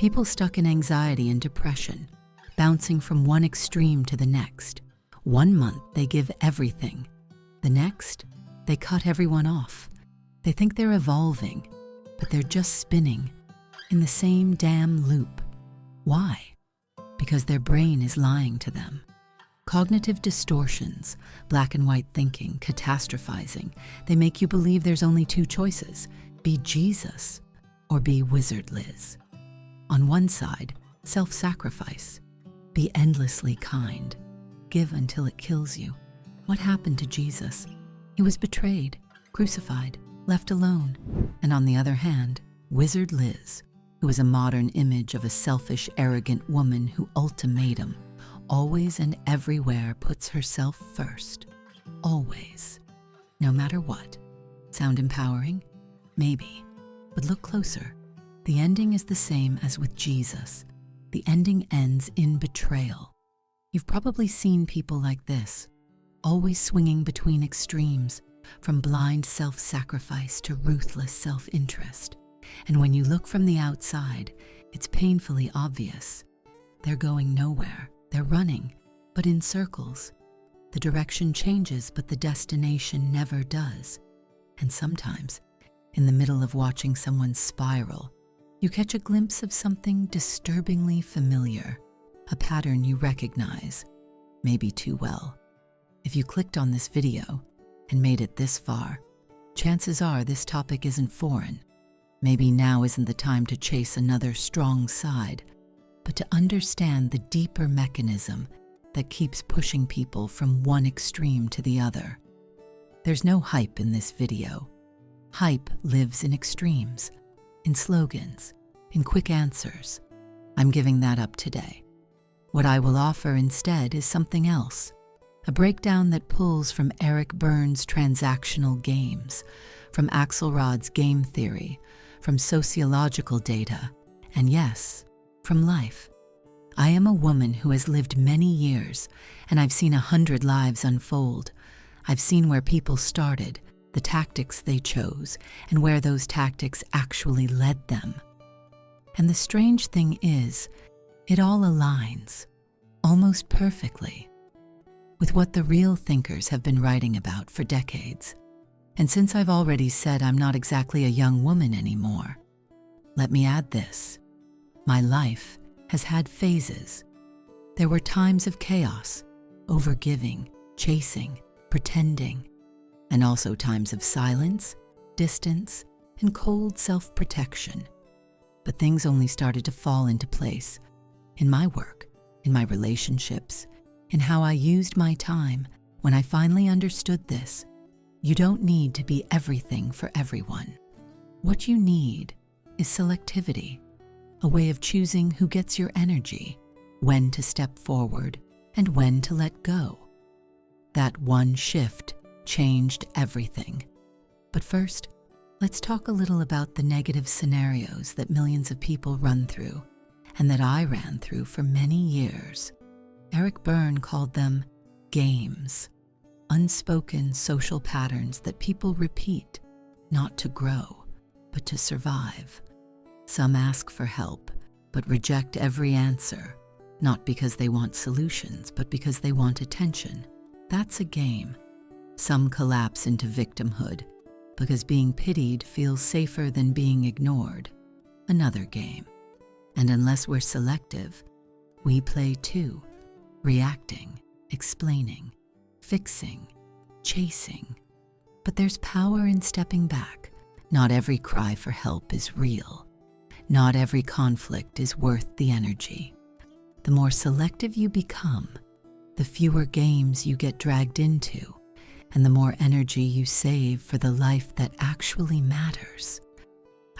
People stuck in anxiety and depression, bouncing from one extreme to the next. 1 month, they give everything. The next, they cut everyone off. They think they're evolving, but they're just spinning in the same damn loop. Why? Because their brain is lying to them. Cognitive distortions, black and white thinking, catastrophizing, they make you believe there's only 2 choices: be Jesus or be Wizard Liz. On one side, self-sacrifice. Be endlessly kind. Give until it kills you. What happened to Jesus? He was betrayed, crucified, left alone. And on the other hand, Wizard Liz, who is a modern image of a selfish, arrogant woman who ultimatum, always and everywhere puts herself first. Always. No matter what. Sound empowering? Maybe. But look closer. The ending is the same as with Jesus. The ending ends in betrayal. You've probably seen people like this, always swinging between extremes, from blind self-sacrifice to ruthless self-interest. And when you look from the outside, it's painfully obvious. They're going nowhere. They're running, but in circles. The direction changes, but the destination never does. And sometimes, in the middle of watching someone spiral, you catch a glimpse of something disturbingly familiar, a pattern you recognize, maybe too well. If you clicked on this video and made it this far, chances are this topic isn't foreign. Maybe now isn't the time to chase another strong side, but to understand the deeper mechanism that keeps pushing people from one extreme to the other. There's no hype in this video. Hype lives in extremes, in slogans, in quick answers. I'm giving that up today. What I will offer instead is something else, a breakdown that pulls from Eric Berne's Transactional games, from Axelrod's game theory, from sociological data, and yes, from life. I am a woman who has lived many years, and I've seen 100 lives unfold. I've seen where people started, the tactics they chose, and where those tactics actually led them. And the strange thing is, it all aligns, almost perfectly, with what the real thinkers have been writing about for decades. And since I've already said I'm not exactly a young woman anymore, let me add this. My life has had phases. There were times of chaos, overgiving, chasing, pretending, and also times of silence, distance, and cold self-protection. But things only started to fall into place in my work, in my relationships, in how I used my time when I finally understood this. You don't need to be everything for everyone. What you need is selectivity, a way of choosing who gets your energy, when to step forward, and when to let go. That one shift changed everything. But first, let's talk a little about the negative scenarios that millions of people run through, and that I ran through for many years. Eric Berne called them games, unspoken social patterns that people repeat, not to grow, but to survive. Some ask for help, but reject every answer, not because they want solutions, but because they want attention. That's a game. Some collapse into victimhood, because being pitied feels safer than being ignored. Another game. And unless we're selective, we play too, reacting, explaining, fixing, chasing. But there's power in stepping back. Not every cry for help is real. Not every conflict is worth the energy. The more selective you become, the fewer games you get dragged into, and the more energy you save for the life that actually matters.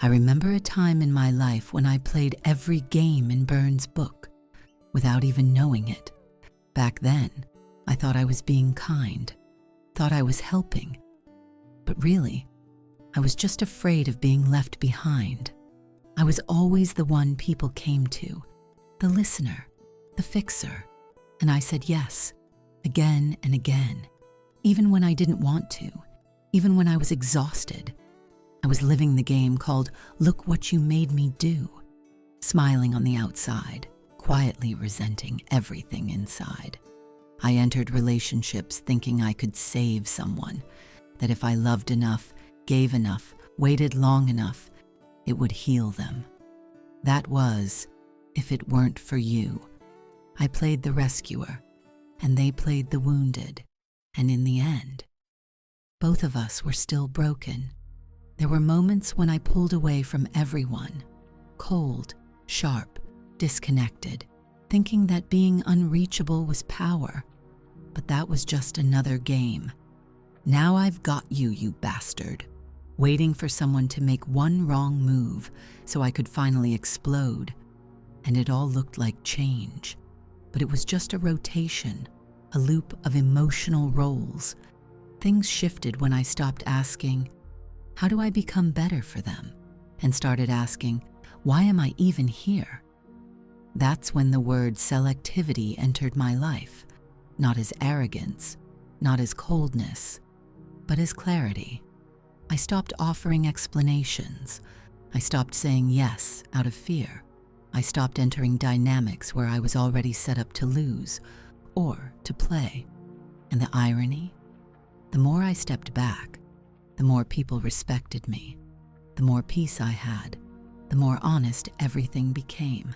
I remember a time in my life when I played every game in Berne's book, without even knowing it. Back then, I thought I was being kind, thought I was helping. But really, I was just afraid of being left behind. I was always the one people came to, the listener, the fixer, and I said yes, again and again, even when I didn't want to, even when I was exhausted. I was living the game called "Look What You Made Me Do." smiling on the outside, quietly resenting everything inside. I entered relationships thinking I could save someone, that if I loved enough, gave enough, waited long enough, it would heal them. That was, if it weren't for you. I played the rescuer, and they played the wounded, and in the end, both of us were still broken. There were moments when I pulled away from everyone, cold, sharp, disconnected, thinking that being unreachable was power. But that was just another game. Now I've got you, you bastard. Waiting for someone to make one wrong move so I could finally explode. And it all looked like change. But it was just a rotation, a loop of emotional roles. Things shifted when I stopped asking, how do I become better for them? And started asking, why am I even here? That's when the word selectivity entered my life, not as arrogance, not as coldness, but as clarity. I stopped offering explanations. I stopped saying yes out of fear. I stopped entering dynamics where I was already set up to lose or to play. And the irony? The more I stepped back, the more people respected me, the more peace I had, the more honest everything became.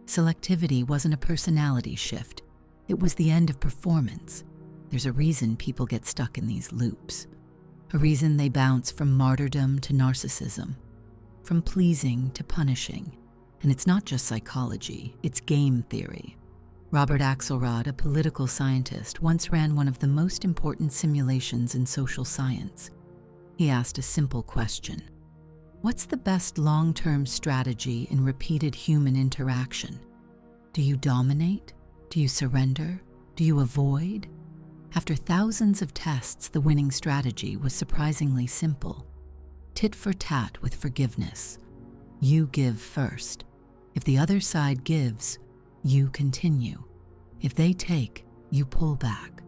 Selectivity wasn't a personality shift. It was the end of performance. There's a reason people get stuck in these loops. A reason they bounce from martyrdom to narcissism, from pleasing to punishing. And it's not just psychology, it's game theory. Robert Axelrod, a political scientist, once ran one of the most important simulations in social science. He asked a simple question. What's the best long-term strategy in repeated human interaction? Do you dominate? Do you surrender? Do you avoid? After thousands of tests, the winning strategy was surprisingly simple. Tit for tat with forgiveness. You give first. If the other side gives, you continue. If they take, you pull back.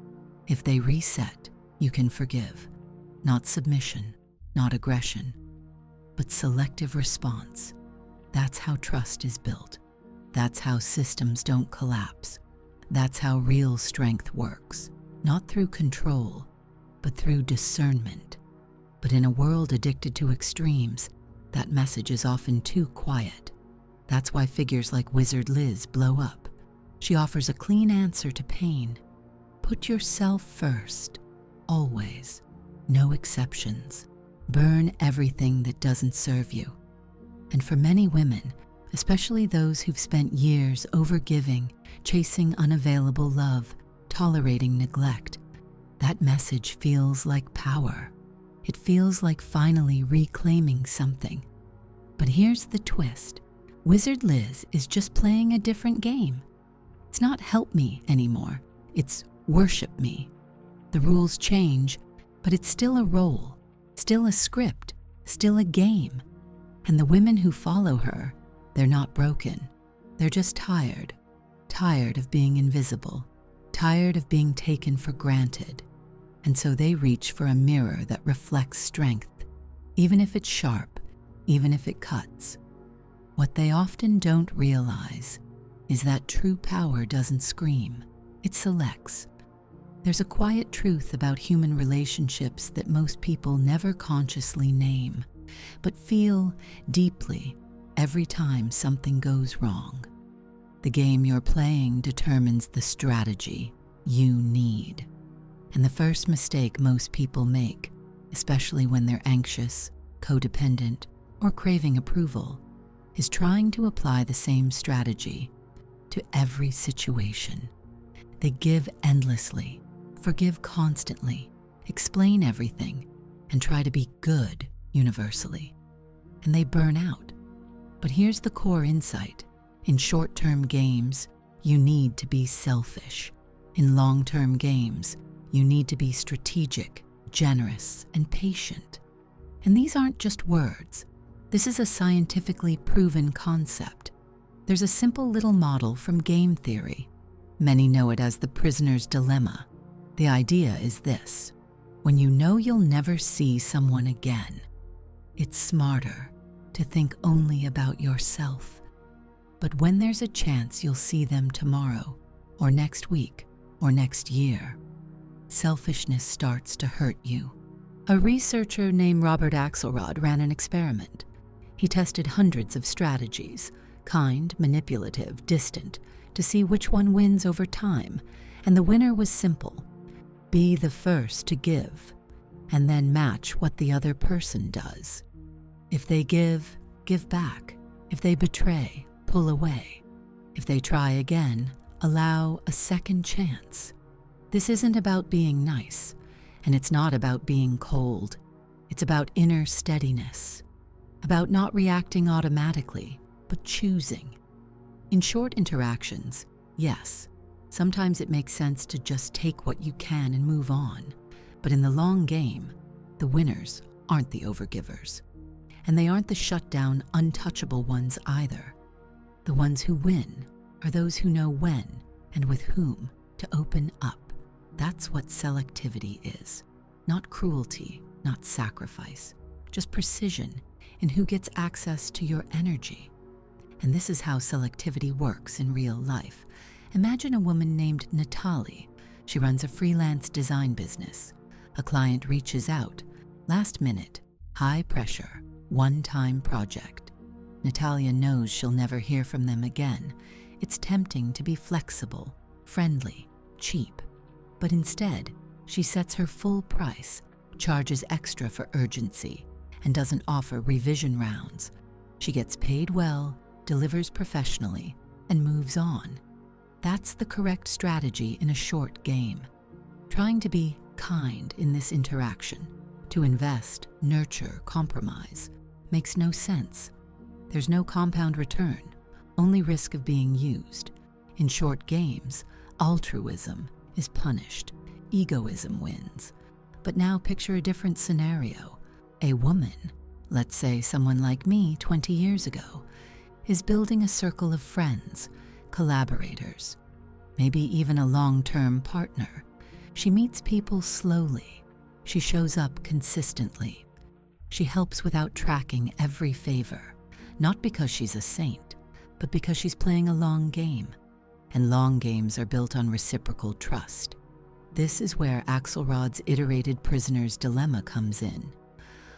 If they reset, you can forgive. Not submission, not aggression, but selective response. That's how trust is built. That's how systems don't collapse. That's how real strength works. Not through control, but through discernment. But in a world addicted to extremes, that message is often too quiet. That's why figures like Wizard Liz blow up. She offers a clean answer to pain. Put yourself first, always. No exceptions. Burn everything that doesn't serve you. And for many women, especially those who've spent years overgiving, chasing unavailable love, tolerating neglect, that message feels like power. It feels like finally reclaiming something. But here's the twist. Wizard Liz is just playing a different game. It's not help me anymore. It's worship me. The rules change, but it's still a role, still a script, still a game. And the women who follow her, they're not broken. They're just tired. Tired of being invisible. Tired of being taken for granted. And so they reach for a mirror that reflects strength, even if it's sharp, even if it cuts. What they often don't realize is that true power doesn't scream, it selects. There's a quiet truth about human relationships that most people never consciously name, but feel deeply every time something goes wrong. The game you're playing determines the strategy you need. And the first mistake most people make, especially when they're anxious, codependent, or craving approval, is trying to apply the same strategy to every situation. They give endlessly, forgive constantly, explain everything, and try to be good universally. And they burn out. But here's the core insight. In short-term games, you need to be selfish. In long-term games, you need to be strategic, generous, and patient. And these aren't just words. This is a scientifically proven concept. There's a simple little model from game theory. Many know it as the prisoner's dilemma. The idea is this: when you know you'll never see someone again, it's smarter to think only about yourself. But when there's a chance you'll see them tomorrow, or next week, or next year, selfishness starts to hurt you. A researcher named Robert Axelrod ran an experiment. He tested hundreds of strategies, kind, manipulative, distant, to see which one wins over time, and the winner was simple. Be the first to give, and then match what the other person does. If they give, give back. If they betray, pull away. If they try again, allow a second chance. This isn't about being nice, and it's not about being cold. It's about inner steadiness, about not reacting automatically, but choosing. In short interactions, yes, sometimes it makes sense to just take what you can and move on. But in the long game, the winners aren't the overgivers. And they aren't the shut-down, untouchable ones either. The ones who win are those who know when and with whom to open up. That's what selectivity is. Not cruelty, not sacrifice, just precision in who gets access to your energy. And this is how selectivity works in real life. Imagine a woman named Natalie. She runs a freelance design business. A client reaches out, last minute, high pressure, one-time project. Natalia knows she'll never hear from them again. It's tempting to be flexible, friendly, cheap. But instead, she sets her full price, charges extra for urgency, and doesn't offer revision rounds. She gets paid well, delivers professionally, and moves on. That's the correct strategy in a short game. Trying to be kind in this interaction, to invest, nurture, compromise, makes no sense. There's no compound return, only risk of being used. In short games, altruism is punished, egoism wins. But now picture a different scenario. A woman, let's say someone like me 20 years ago, is building a circle of friends, collaborators, maybe even a long-term partner. She meets people slowly. She shows up consistently. She helps without tracking every favor, not because she's a saint, but because she's playing a long game. And long games are built on reciprocal trust. This is where Axelrod's iterated prisoner's dilemma comes in.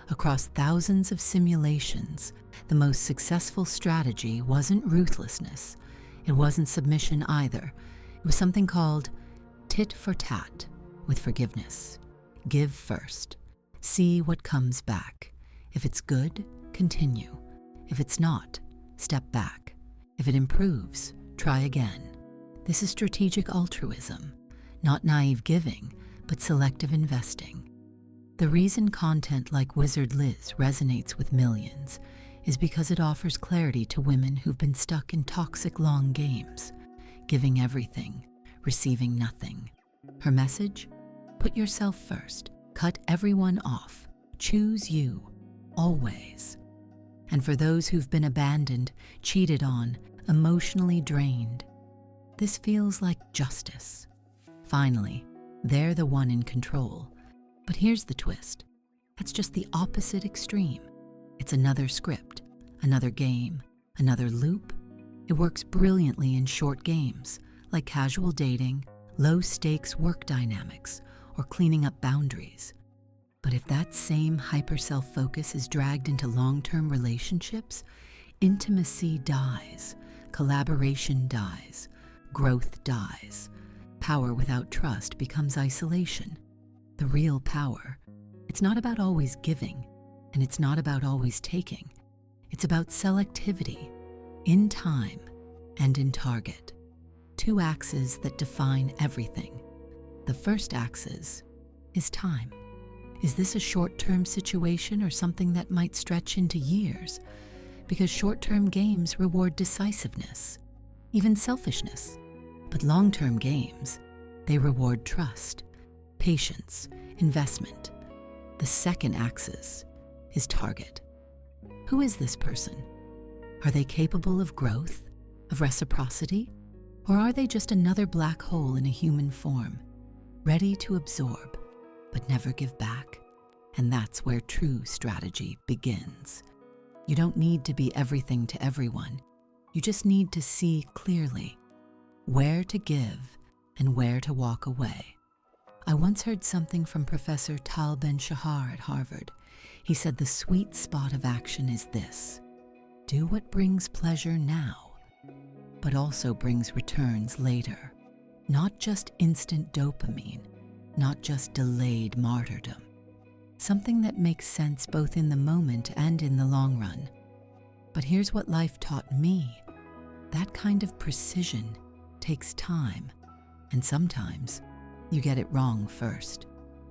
Across thousands of simulations, the most successful strategy wasn't ruthlessness. It wasn't submission either. It was something called tit for tat, with forgiveness. Give first. See what comes back. If it's good, continue. If it's not, step back. If it improves, try again. This is strategic altruism, not naive giving, but selective investing. The reason content like Wizard Liz resonates with millions is because it offers clarity to women who've been stuck in toxic long games, giving everything, receiving nothing. Her message? Put yourself first. Cut everyone off. Choose you, always. And for those who've been abandoned, cheated on, emotionally drained, this feels like justice. Finally, they're the one in control. But here's the twist. That's just the opposite extreme. It's another script, another game, another loop. It works brilliantly in short games, like casual dating, low-stakes work dynamics, or cleaning up boundaries. But if that same hyper-self-focus is dragged into long-term relationships, intimacy dies, collaboration dies, growth dies. Power without trust becomes isolation. The real power, it's not about always giving, and it's not about always taking. It's about selectivity, in time and in target. Two axes that define everything. The first axis is time. Is this a short-term situation or something that might stretch into years? Because short-term games reward decisiveness, even selfishness. But long-term games, they reward trust, patience, investment. The second axis is target. Who is this person? Are they capable of growth, of reciprocity? Or are they just another black hole in a human form, ready to absorb, but never give back? And that's where true strategy begins. You don't need to be everything to everyone. You just need to see clearly where to give and where to walk away. I once heard something from Professor Ben-Shahar at Harvard. He said the sweet spot of action is this: do what brings pleasure now, but also brings returns later. Not just instant dopamine, not just delayed martyrdom. Something that makes sense both in the moment and in the long run. But here's what life taught me. That kind of precision takes time, and sometimes you get it wrong first.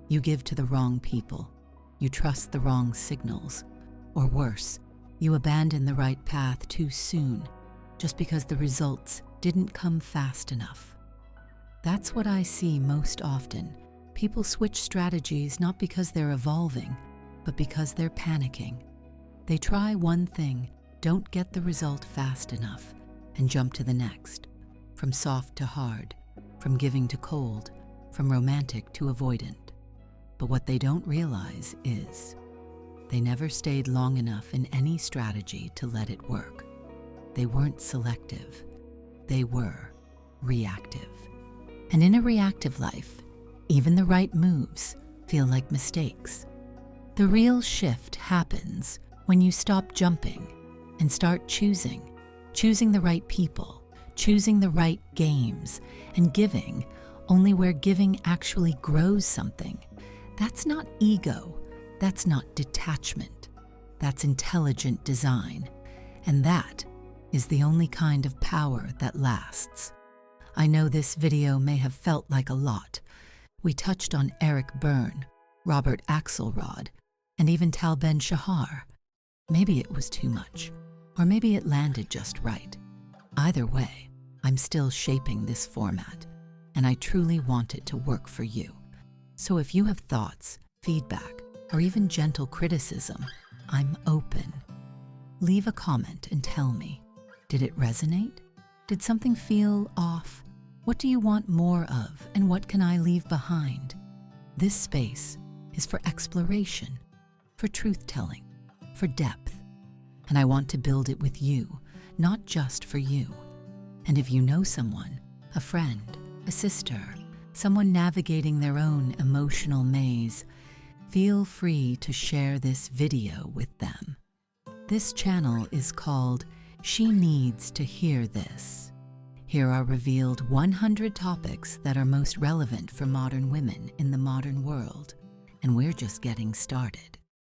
You give to the wrong people. You trust the wrong signals. Or worse, you abandon the right path too soon, just because the results didn't come fast enough. That's what I see most often. People switch strategies not because they're evolving, but because they're panicking. They try one thing, don't get the result fast enough, and jump to the next. From soft to hard, from giving to cold, from romantic to avoidant. But what they don't realize is they never stayed long enough in any strategy to let it work. They weren't selective. They were reactive. And in a reactive life, even the right moves feel like mistakes. The real shift happens when you stop jumping and start choosing the right people, choosing the right games, and giving only where giving actually grows something. That's not ego. That's not detachment. That's intelligent design. And that is the only kind of power that lasts. I know this video may have felt like a lot. We touched on Berne, Robert Axelrod, and even Ben-Shahar. Maybe it was too much, or maybe it landed just right. Either way, I'm still shaping this format, and I truly want it to work for you. So if you have thoughts, feedback, or even gentle criticism, I'm open. Leave a comment and tell me, did it resonate? Did something feel off? What do you want more of, and what can I leave behind? This space is for exploration, for truth-telling, for depth. And I want to build it with you, not just for you. And if you know someone, a friend, a sister, someone navigating their own emotional maze, feel free to share this video with them. This channel is called She Needs to Hear This. Here are revealed 100 topics that are most relevant for modern women in the modern world, and we're just getting started.